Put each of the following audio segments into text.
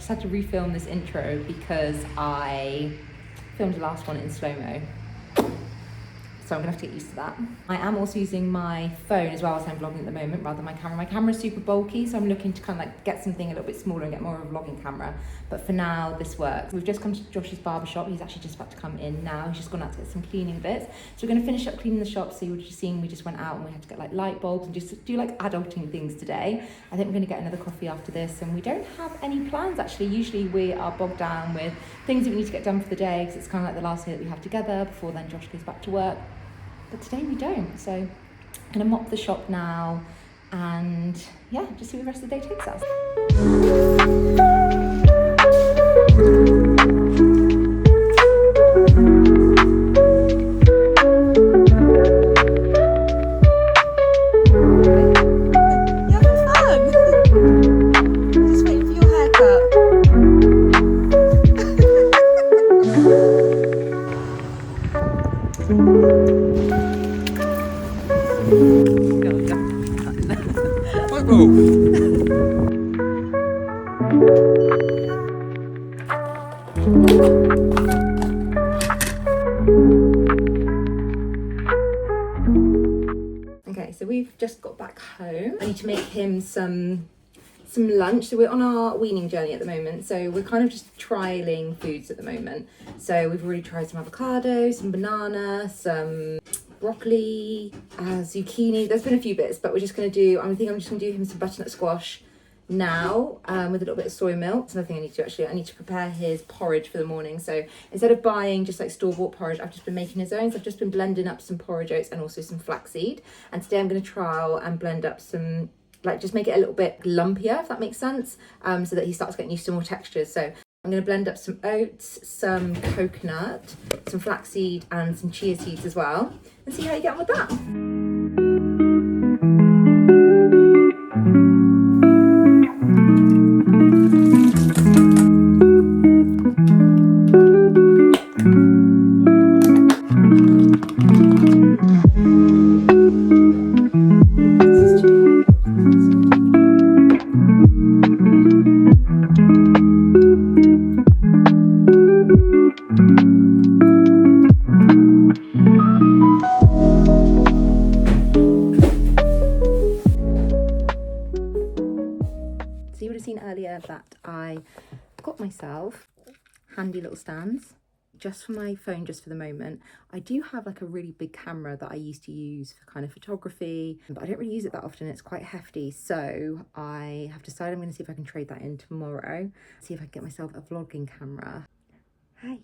just had to refilm this intro because I filmed the last one in slow-mo. So I'm gonna have to get used to that. I am also using my phone as well as I'm vlogging at the moment rather than my camera. My camera's super bulky, so I'm looking to kind of like get something a little bit smaller and get more of a vlogging camera. But for now, this works. We've just come to Josh's barbershop. He's actually just about to come in now. He's just gone out to get some cleaning bits. So we're gonna finish up cleaning the shop. So you were just seeing, we just went out and we had to get like light bulbs and just do like adulting things today. I think we're gonna get another coffee after this, and we don't have any plans actually. Usually we are bogged down with things that we need to get done for the day because it's kind of like the last day that we have together before then Josh goes back to work. But today we don't, so I'm gonna mop the shop now and yeah, just see where the rest of the day takes us. You're having fun! Just waiting for your haircut. Okay, so we've just got back home. I need to make him some lunch. So we're on our weaning journey at the moment. So we're kind of just trialing foods at the moment. So we've already tried some avocado, some banana, some broccoli, zucchini. There's been a few bits, but we're just gonna do, I think I'm just gonna do him some butternut squash now with a little bit of soy milk. It's another thing I need to do actually. I need to prepare his porridge for the morning. So instead of buying just like store-bought porridge, I've just been making his own. So I've just been blending up some porridge oats and also some flaxseed. And today I'm going to trial and blend up some, like just make it a little bit lumpier, if that makes sense, so that he starts getting used to more textures. So I'm going to blend up some oats, some coconut, some flaxseed and some chia seeds as well, and see how you get on with that. So you would have seen earlier that I got myself handy little stands just for my phone, just for the moment. I do have like a really big camera that I used to use for kind of photography, but I don't really use it that often. It's quite hefty. So I have decided I'm going to see if I can trade that in tomorrow, see if I can get myself a vlogging camera. Hi.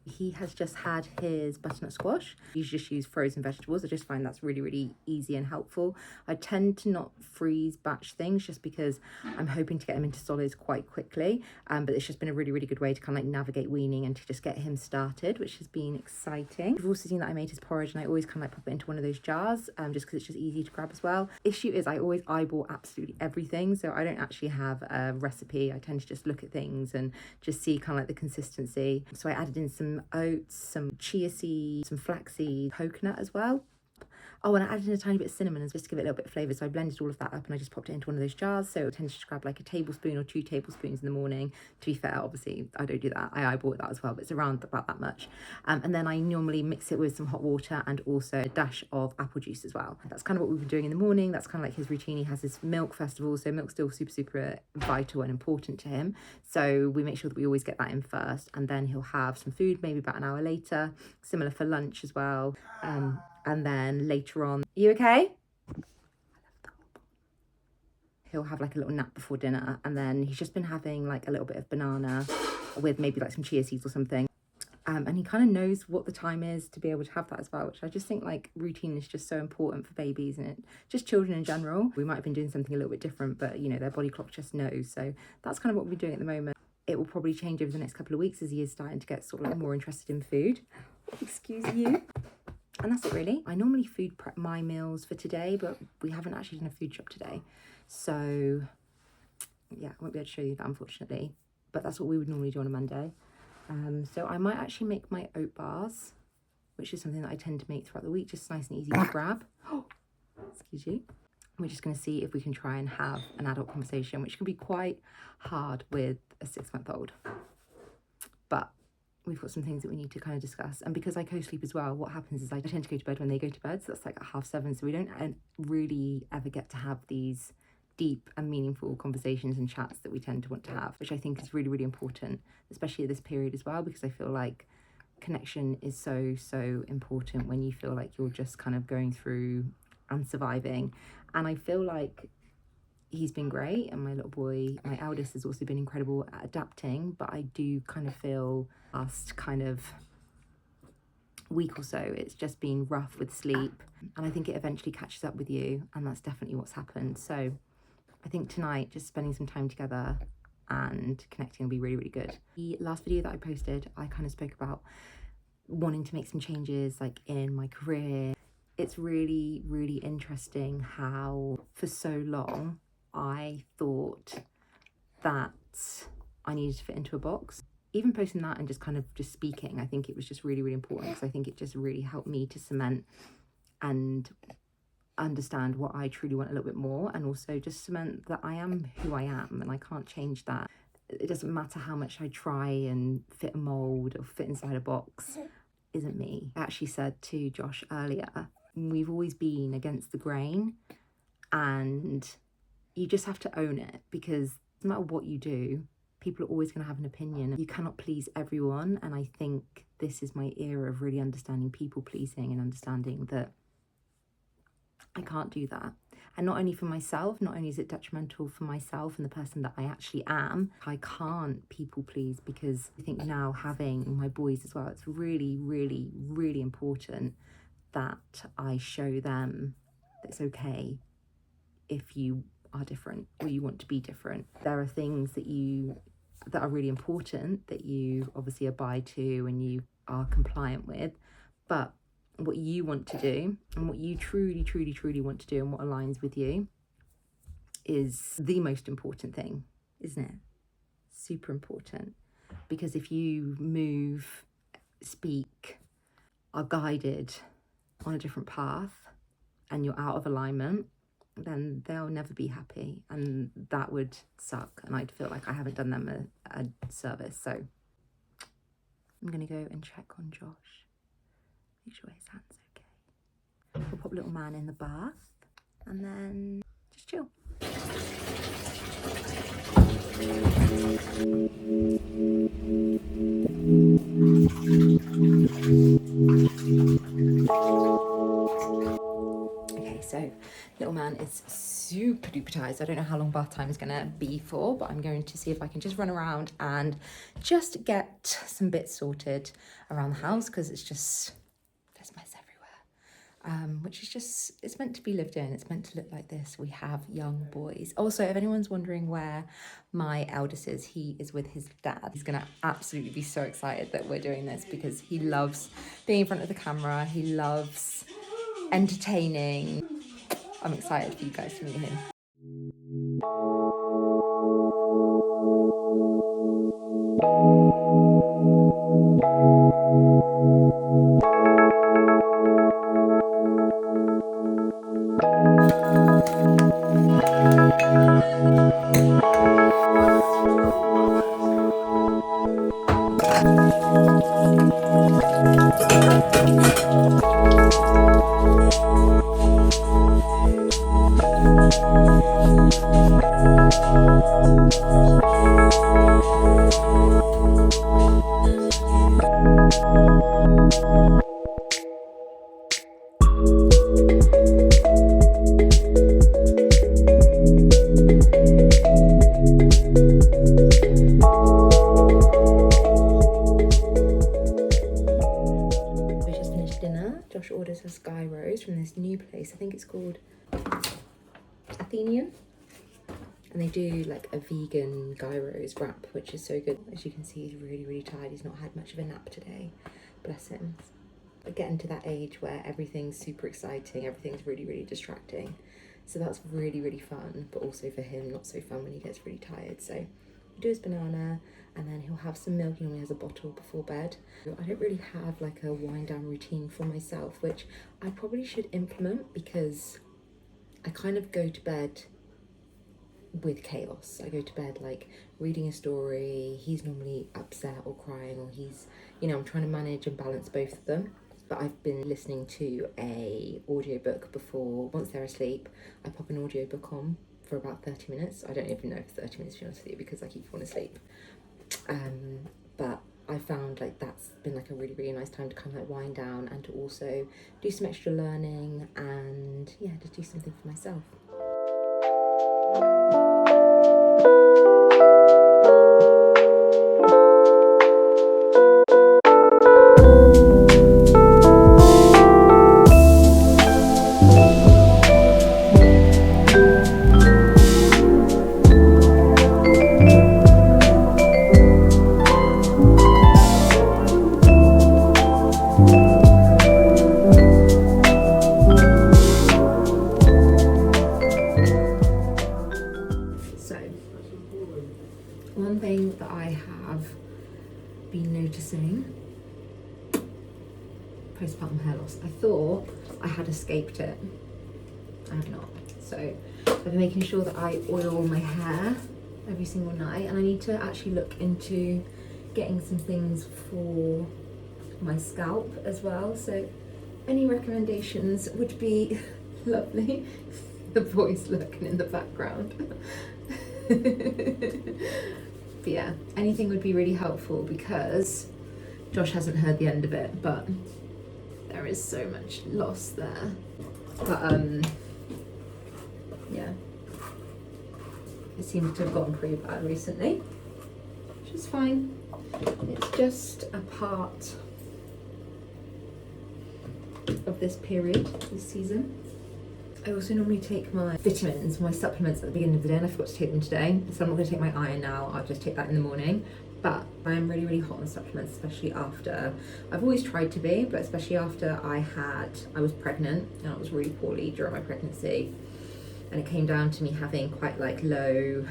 He has just had his butternut squash. You just use frozen vegetables. I just find that's really, really easy and helpful. I tend to not freeze batch things just because I'm hoping to get him into solids quite quickly. But it's just been a really, really good way to kind of like navigate weaning and to just get him started, which has been exciting. You've also seen that I made his porridge and I always kind of like pop it into one of those jars just because it's just easy to grab as well. Issue is I always eyeball absolutely everything. So I don't actually have a recipe. I tend to just look at things and just see kind of like the consistency. So I added in some oats, some chia seeds, some flaxseed, coconut as well. Oh, and I added in a tiny bit of cinnamon just to give it a little bit of flavour. So I blended all of that up and I just popped it into one of those jars. So I tend to just grab like a tablespoon or 2 tablespoons in the morning. To be fair, obviously, I don't do that. I eyeball that as well, but it's around about that much. And then I normally mix it with some hot water and also a dash of apple juice as well. That's kind of what we've been doing in the morning. That's kind of like his routine. He has his milk first of all. So milk's still super, super vital and important to him. So we make sure that we always get that in first. And then he'll have some food maybe about an hour later. Similar for lunch as well. And then later on, you okay? He'll have like a little nap before dinner, and then he's just been having like a little bit of banana with maybe like some chia seeds or something. And he kind of knows what the time is to be able to have that as well, which I just think like routine is just so important for babies and just children in general. We might have been doing something a little bit different, but you know, their body clock just knows. So that's kind of what we're doing at the moment. It will probably change over the next couple of weeks as he is starting to get sort of like more interested in food. Excuse you. And that's it really. I normally food prep my meals for today, but we haven't actually done a food shop today. So yeah, I won't be able to show you that unfortunately, but that's what we would normally do on a Monday. So I might actually make my oat bars, which is something that I tend to make throughout the week, just nice and easy to grab. Oh, excuse you. We're just going to see if we can try and have an adult conversation, which can be quite hard with a 6-month-old. But we've got some things that we need to kind of discuss. And because I co-sleep as well, what happens is I tend to go to bed when they go to bed. So that's like at 7:30. So we don't really ever get to have these deep and meaningful conversations and chats that we tend to want to have, which I think is really, really important, especially at this period as well, because I feel like connection is so important when you feel like you're just kind of going through and surviving. And I feel like he's been great, and my little boy, my eldest, has also been incredible at adapting, but I do kind of feel last kind of week or so it's just been rough with sleep, and I think it eventually catches up with you, and that's definitely what's happened. So I think tonight just spending some time together and connecting will be really, really good. The last video that I posted, I kind of spoke about wanting to make some changes like in my career. It's really, really interesting how for so long I thought that I needed to fit into a box. Even posting that and just kind of just speaking, I think it was just really, really important, because I think it just really helped me to cement and understand what I truly want a little bit more, and also just cement that I am who I am and I can't change that. It doesn't matter how much I try and fit a mold or fit inside a box, isn't me. I actually said to Josh earlier, we've always been against the grain, and you just have to own it, because no matter what you do, people are always going to have an opinion. You cannot please everyone, and I think this is my era of really understanding people pleasing and understanding that I can't do that. And not only for myself, not only is it detrimental for myself and the person that I actually am, I can't people please, because I think now having my boys as well, it's really, really, really important that I show them that it's okay if you are different or you want to be different. There are things that are really important that you obviously abide to and you are compliant with, but what you want to do and what you truly want to do and what aligns with you is the most important thing, isn't it? Super important. Because if you move, speak, are guided on a different path and you're out of alignment, then they'll never be happy, and that would suck, and I'd feel like I haven't done them a service. So I'm gonna go and check on Josh, make sure his hand's okay. We'll pop little man in the bath and then just chill. Okay, so little man is super duper tired. So I don't know how long bath time is gonna be for, but I'm going to see if I can just run around and just get some bits sorted around the house, because it's just, there's mess everywhere, which is just, it's meant to be lived in. It's meant to look like this. We have young boys. Also, if anyone's wondering where my eldest is, he is with his dad. He's gonna absolutely be so excited that we're doing this, because he loves being in front of the camera. He loves entertaining. I'm excited for you guys to meet him. Josh orders us gyros from this new place. I think it's called Athenian. And they do like a vegan gyros wrap, which is so good. As you can see, he's really, really tired. He's not had much of a nap today. Bless him. But getting to that age where everything's super exciting, everything's really, really distracting. So that's really, really fun, but also for him, not so fun when he gets really tired. So he'll do his banana, and then he'll have some milk. He normally has a bottle before bed. I don't really have like a wind down routine for myself, which I probably should implement, because I kind of go to bed with chaos. I go to bed like reading a story, he's normally upset or crying, or he's, you know, I'm trying to manage and balance both of them. But I've been listening to a audiobook before. Once they're asleep, I pop an audiobook on for about 30 minutes. I don't even know if 30 minutes, to be honest with you, because I keep falling asleep. But I found like that's been like a really, really nice time to kind of like wind down and to also do some extra learning and yeah, just do something for myself. One thing that I have been noticing, postpartum hair loss. I thought I had escaped it. I have not. So I've been making sure that I oil my hair every single night, and I need to actually look into getting some things for my scalp as well. So any recommendations would be lovely. The boys lurking in the background. But yeah, anything would be really helpful because Josh hasn't heard the end of it, but there is so much loss there. But yeah, it seems to have gotten pretty bad recently, which is fine. It's just a part of this period, this season. I also normally take my vitamins, my supplements at the beginning of the day, and I forgot to take them today. So I'm not going to take my iron now, I'll just take that in the morning. But I am really, really hot on supplements, especially after, I've always tried to be, but especially after I was pregnant and I was really poorly during my pregnancy. And it came down to me having quite like low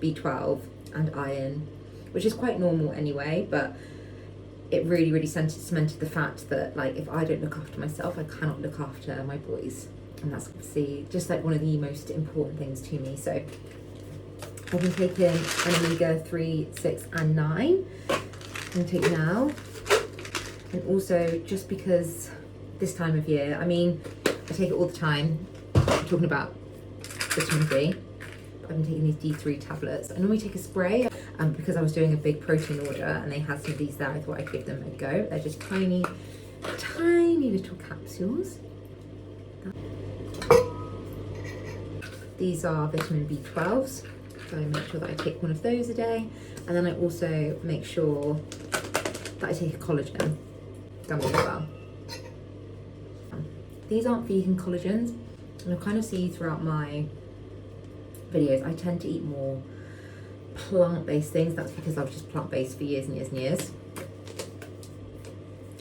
B12 and iron, which is quite normal anyway, but it really, really cemented the fact that like if I don't look after myself, I cannot look after my boys. And that's obviously just like one of the most important things to me. So I've been taking an omega-3, 6 and 9. I'm going to take now. And also just because this time of year, I mean, I take it all the time. I'm talking about vitamin D. I've been taking these D3 tablets. I normally take a spray because I was doing a big protein order and they had some of these there. I thought I'd give them a go. They're just tiny, tiny little capsules. These are vitamin B12s, so I make sure that I take one of those a day, and then I also make sure that I take a collagen gummy as well. These aren't vegan collagens, and I kind of see throughout my videos I tend to eat more plant-based things. That's because I was just plant-based for years and years and years.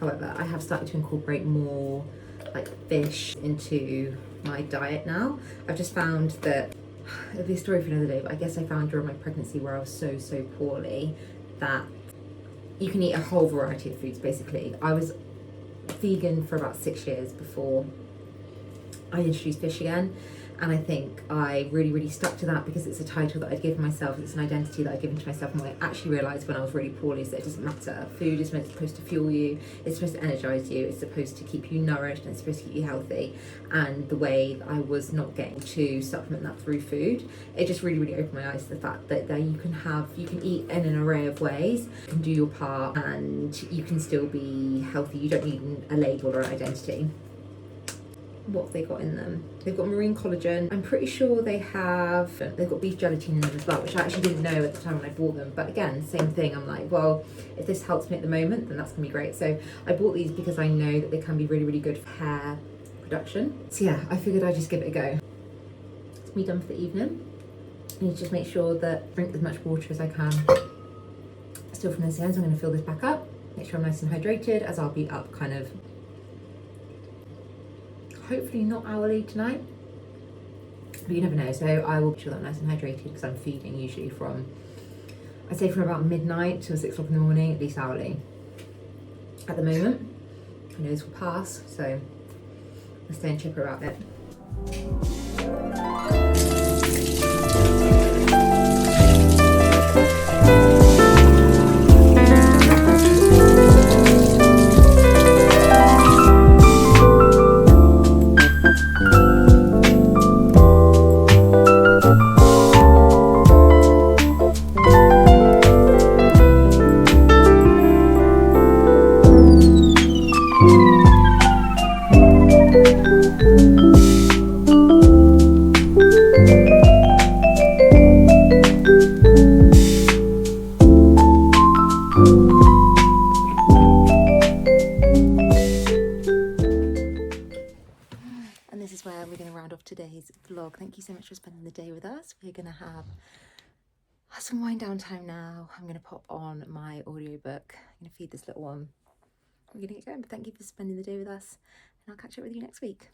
However, I have started to incorporate more like fish into my diet now. I've just found that, it'll be a story for another day, but I guess I found during my pregnancy where I was so poorly that you can eat a whole variety of foods basically. I was vegan for about 6 years before I introduced fish again, and I think I really stuck to that because it's a title that I'd given myself, it's an identity that I'd given to myself, and what I actually realised when I was really poorly is that it doesn't matter. Food is supposed to fuel you, it's supposed to energise you, it's supposed to keep you nourished, and it's supposed to keep you healthy. And the way that I was not getting to supplement that through food, it just really opened my eyes to the fact that you can eat in an array of ways, you can do your part, and you can still be healthy. You don't need a label or an identity. What have they got in them? They've got marine collagen. I'm pretty sure they've got beef gelatin in them as well, which I actually didn't know at the time when I bought them. But again, same thing. I'm like, well, if this helps me at the moment, then that's gonna be great. So I bought these because I know that they can be really good for hair production. So yeah, I figured I'd just give it a go. It's me done for the evening. I need to just make sure that I drink as much water as I can. Still from this end, so I'm gonna fill this back up, make sure I'm nice and hydrated, as I'll be up kind of hopefully not hourly tonight, but you never know. So I will make sure that I'm nice and hydrated because I'm feeding usually from, I'd say from about midnight till 6 o'clock in the morning, at least hourly. At the moment, I know this will pass, so I'm staying chipper about it. today's vlog. Thank you so much for spending the day with us. We're going to have some wind down time now. I'm going to pop on my audiobook. I'm going to feed this little one. We're going to get going, but thank you for spending the day with us, and I'll catch up with you next week.